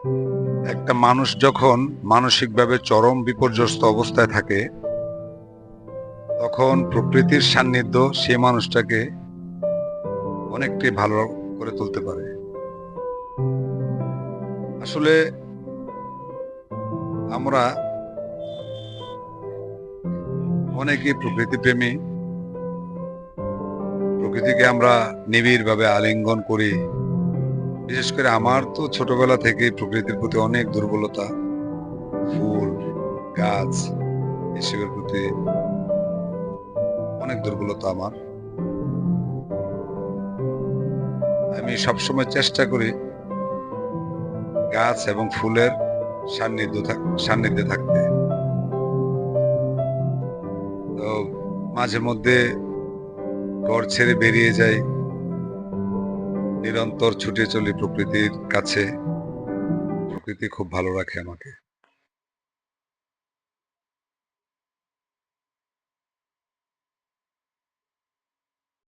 একটা মানুষ যখন মানসিকভাবে চরম বিপর্যস্ত অবস্থায় থাকে, তখন প্রকৃতির সান্নিধ্য সেই মানুষটাকে অনেকটাই ভালো করে তুলতে পারে। আসলে আমরা অনেকেই প্রকৃতিপ্রেমী। প্রকৃতিকে আমরা নিবিড়ভাবে আলিঙ্গন করি। বিশেষ করে আমার তো ছোটবেলা থেকেই প্রকৃতির প্রতি অনেক দুর্বলতা। ফুল, গাছ এসবের প্রতি অনেক দুর্বলতা আমার। আমি সবসময় চেষ্টা করি গাছ এবং ফুলের সান্নিধ্যে থাকতে। তো মাঝে মধ্যে ঘর ছেড়ে বেরিয়ে যাই, নিরন্তর ছুটে চলি প্রকৃতির কাছে। প্রকৃতি খুব ভালো রাখে আমাকে।